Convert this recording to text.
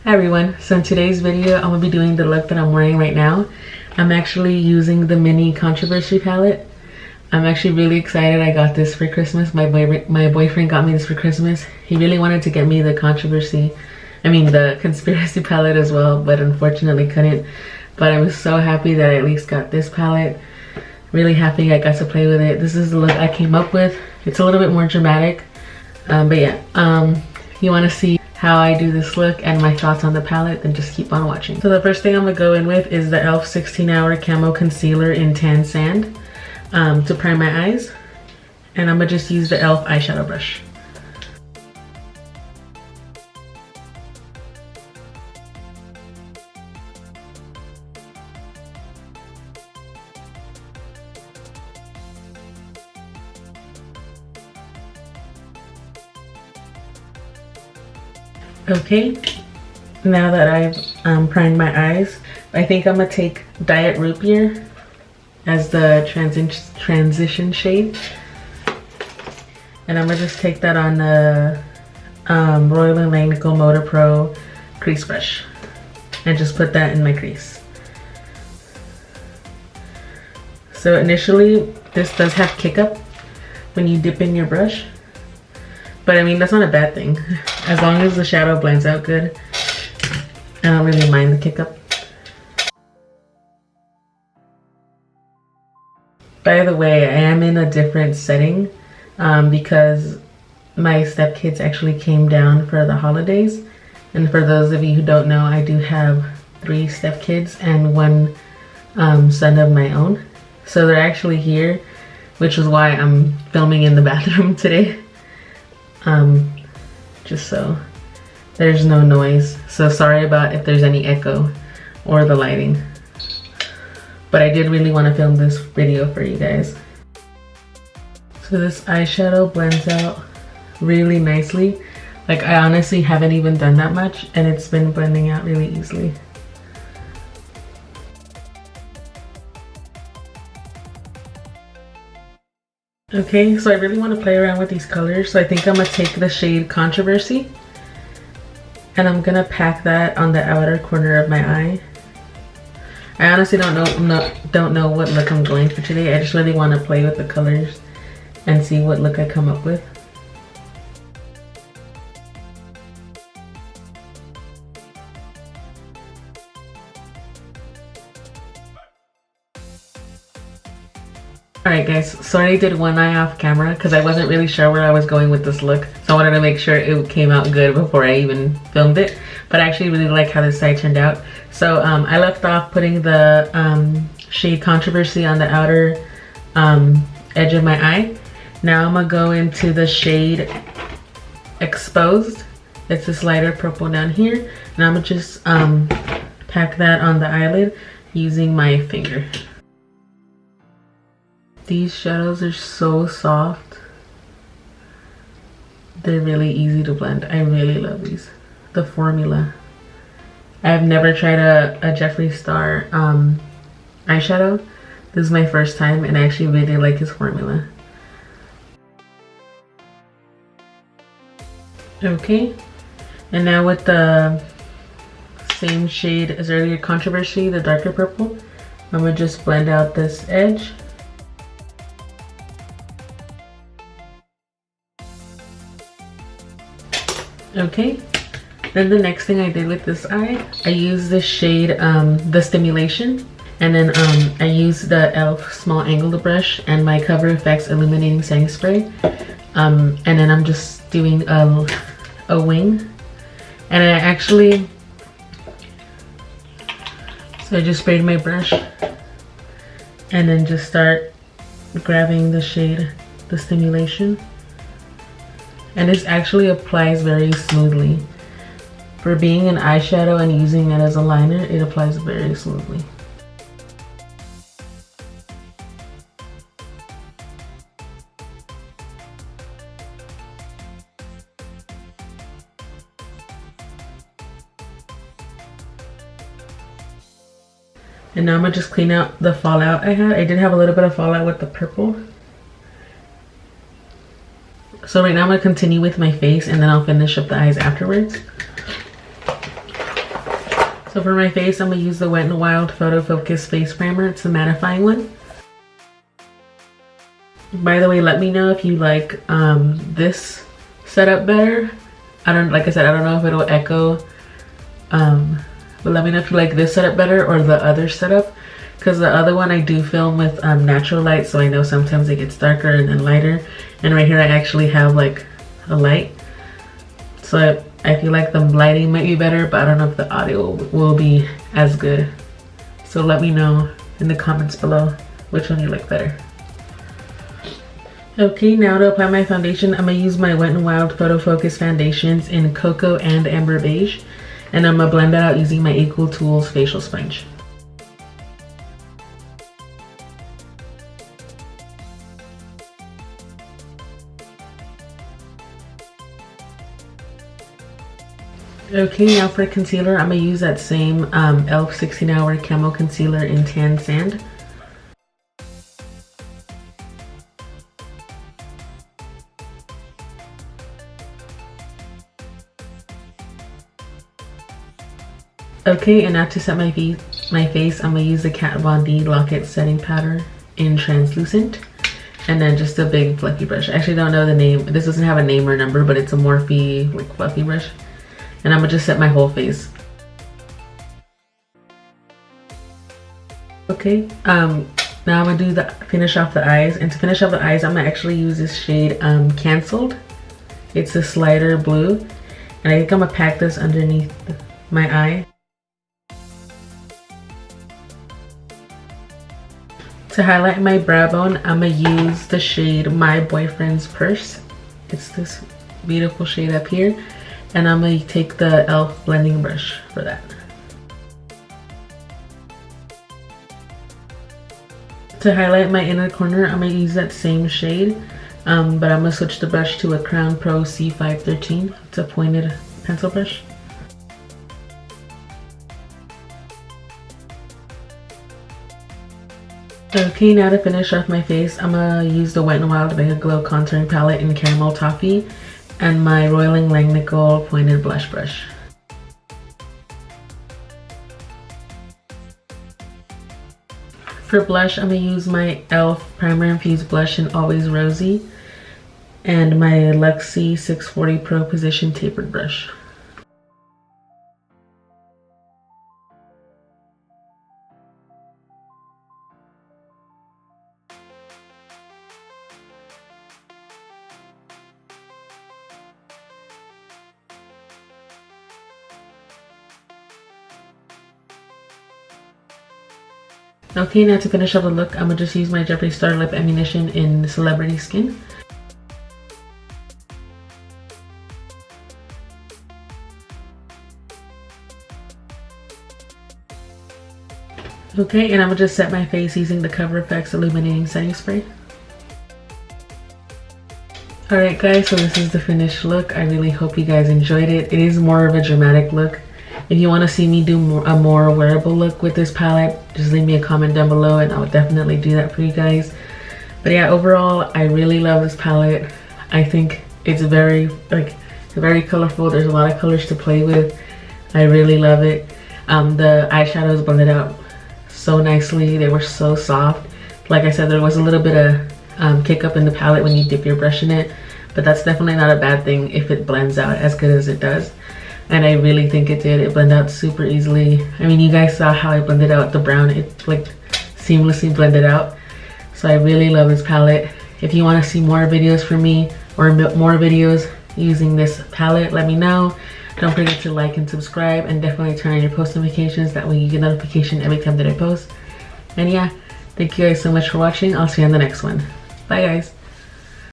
Hi everyone, so in today's video I'm going to be doing the look that I'm wearing right now. I'm actually using the mini controversy palette. I'm actually really excited. I got this for Christmas. My boyfriend got me this for Christmas. He really wanted to get me the the conspiracy palette as well, but unfortunately couldn't. But I was so happy that I at least got this palette. Really happy I got to play with it. This is the look I came up with. It's a little bit more dramatic, but yeah, you want to see how I do this look and my thoughts on the palette, then just keep on watching. So the first thing I'm gonna go in with is the e.l.f. 16-Hour Camo Concealer in Tan Sand to prime my eyes, and I'm gonna just use the e.l.f. eyeshadow brush. Okay, now that I've primed my eyes, I think I'm gonna take Diet Root Beer as the transition shade, and I'm gonna just take that on the Royal Illuminating Motor Pro crease brush and just put that in my crease. So initially this does have kick up when you dip in your brush, but I mean that's not a bad thing. As long as the shadow blends out good, I don't really mind the kick up. By the way, I am in a different setting because my stepkids actually came down for the holidays. And for those of you who don't know, I do have 3 stepkids and 1 son of my own. So they're actually here, which is why I'm filming in the bathroom today. Just so there's no noise. So sorry about if there's any echo or the lighting. But I did really want to film this video for you guys. So this eyeshadow blends out really nicely. Like I honestly haven't even done that much and it's been blending out really easily. Okay, so I really want to play around with these colors, so I think I'm going to take the shade Controversy and I'm going to pack that on the outer corner of my eye. I honestly don't know what look I'm going for today. I just really want to play with the colors and see what look I come up with. Alright guys, so I already did one eye off camera because I wasn't really sure where I was going with this look. So I wanted to make sure it came out good before I even filmed it. But I actually really like how this side turned out. So I left off putting the shade Controversy on the outer edge of my eye. Now I'm going to go into the shade Exposed. It's this lighter purple down here. And I'm going to just pack that on the eyelid using my finger. These shadows are so soft. They're really easy to blend. I really love these. The formula. I've never tried a Jeffree Star eyeshadow. This is my first time and I actually really like his formula. Okay. And now with the same shade as earlier, Controversy, the darker purple, I'm going to just blend out this edge. Okay, then the next thing I did with this eye, I used the shade the Stimulation, and then I used the e.l.f. small angled brush and my Cover FX Illuminating setting spray, and then I'm just doing a wing, and I actually, so I just sprayed my brush and then just start grabbing the shade, the Stimulation. And this actually applies very smoothly. For being an eyeshadow and using it as a liner, it applies very smoothly. And now I'm gonna just clean out the fallout I had. I did have a little bit of fallout with the purple. So right now I'm going to continue with my face and then I'll finish up the eyes afterwards. So for my face, I'm gonna use the Wet n Wild Photofocus face primer. It's the mattifying one. By the way, let me know if you like this setup better. Like I said, I don't know if it'll echo, but let me know if you like this setup better or the other setup, because the other one I do film with natural light, so I know sometimes it gets darker and then lighter, and right here I actually have like a light, so I feel like the lighting might be better, but I don't know if the audio will be as good. So let me know in the comments below which one you like better. Okay, now to apply my foundation, I'm gonna use my Wet n Wild Photofocus foundations in Cocoa and Amber Beige, and I'm gonna blend that out using my Equal Tools facial sponge. Okay, now for concealer, I'm gonna use that same e.l.f. 16-Hour Camo Concealer in Tan Sand. Okay, and now to set my face, I'm gonna use the Kat Von D Lock-It Setting Powder in Translucent, and then just a big fluffy brush. I actually don't know the name. This doesn't have a name or number, but it's a Morphe like fluffy brush, and I'm gonna just set my whole face. Okay, now I'm gonna finish off the eyes, and to finish off the eyes, I'm gonna actually use this shade Cancelled. It's a slider blue, and I think I'm gonna pack this underneath my eye. To highlight my brow bone, I'm gonna use the shade My Boyfriend's Purse. It's this beautiful shade up here, and I'm gonna take the e.l.f. blending brush for that. To highlight my inner corner, I'm gonna use that same shade, but I'm gonna switch the brush to a Crown Pro C513. It's a pointed pencil brush. Okay, now to finish off my face, I'm gonna use the Wet n Wild Megaglo Contouring Palette in Caramel Toffee and my Royal Langnickel pointed blush brush. For blush, I'm gonna use my e.l.f. Primer Infused Blush in Always Rosy and my Luxie 640 Pro Position Tapered Brush. Okay, now to finish up the look, I'm gonna just use my Jeffree Star Lip Ammunition in Celebrity Skin. Okay, and I'm gonna just set my face using the Cover FX Illuminating Setting Spray. Alright guys, so this is the finished look. I really hope you guys enjoyed it. It is more of a dramatic look. If you want to see me do a more wearable look with this palette, just leave me a comment down below and I'll definitely do that for you guys. But yeah, overall, I really love this palette. I think it's very colorful. There's a lot of colors to play with. I really love it. The eyeshadows blended out so nicely. They were so soft. Like I said, there was a little bit of kick up in the palette when you dip your brush in it, but that's definitely not a bad thing if it blends out as good as it does. And I really think it did. It blended out super easily. I mean, you guys saw how I blended out the brown. It like seamlessly blended out. So I really love this palette. If you want to see more videos from me or more videos using this palette, let me know. Don't forget to like and subscribe, and definitely turn on your post notifications. That way you get notification every time that I post. And yeah, thank you guys so much for watching. I'll see you on the next one. Bye guys.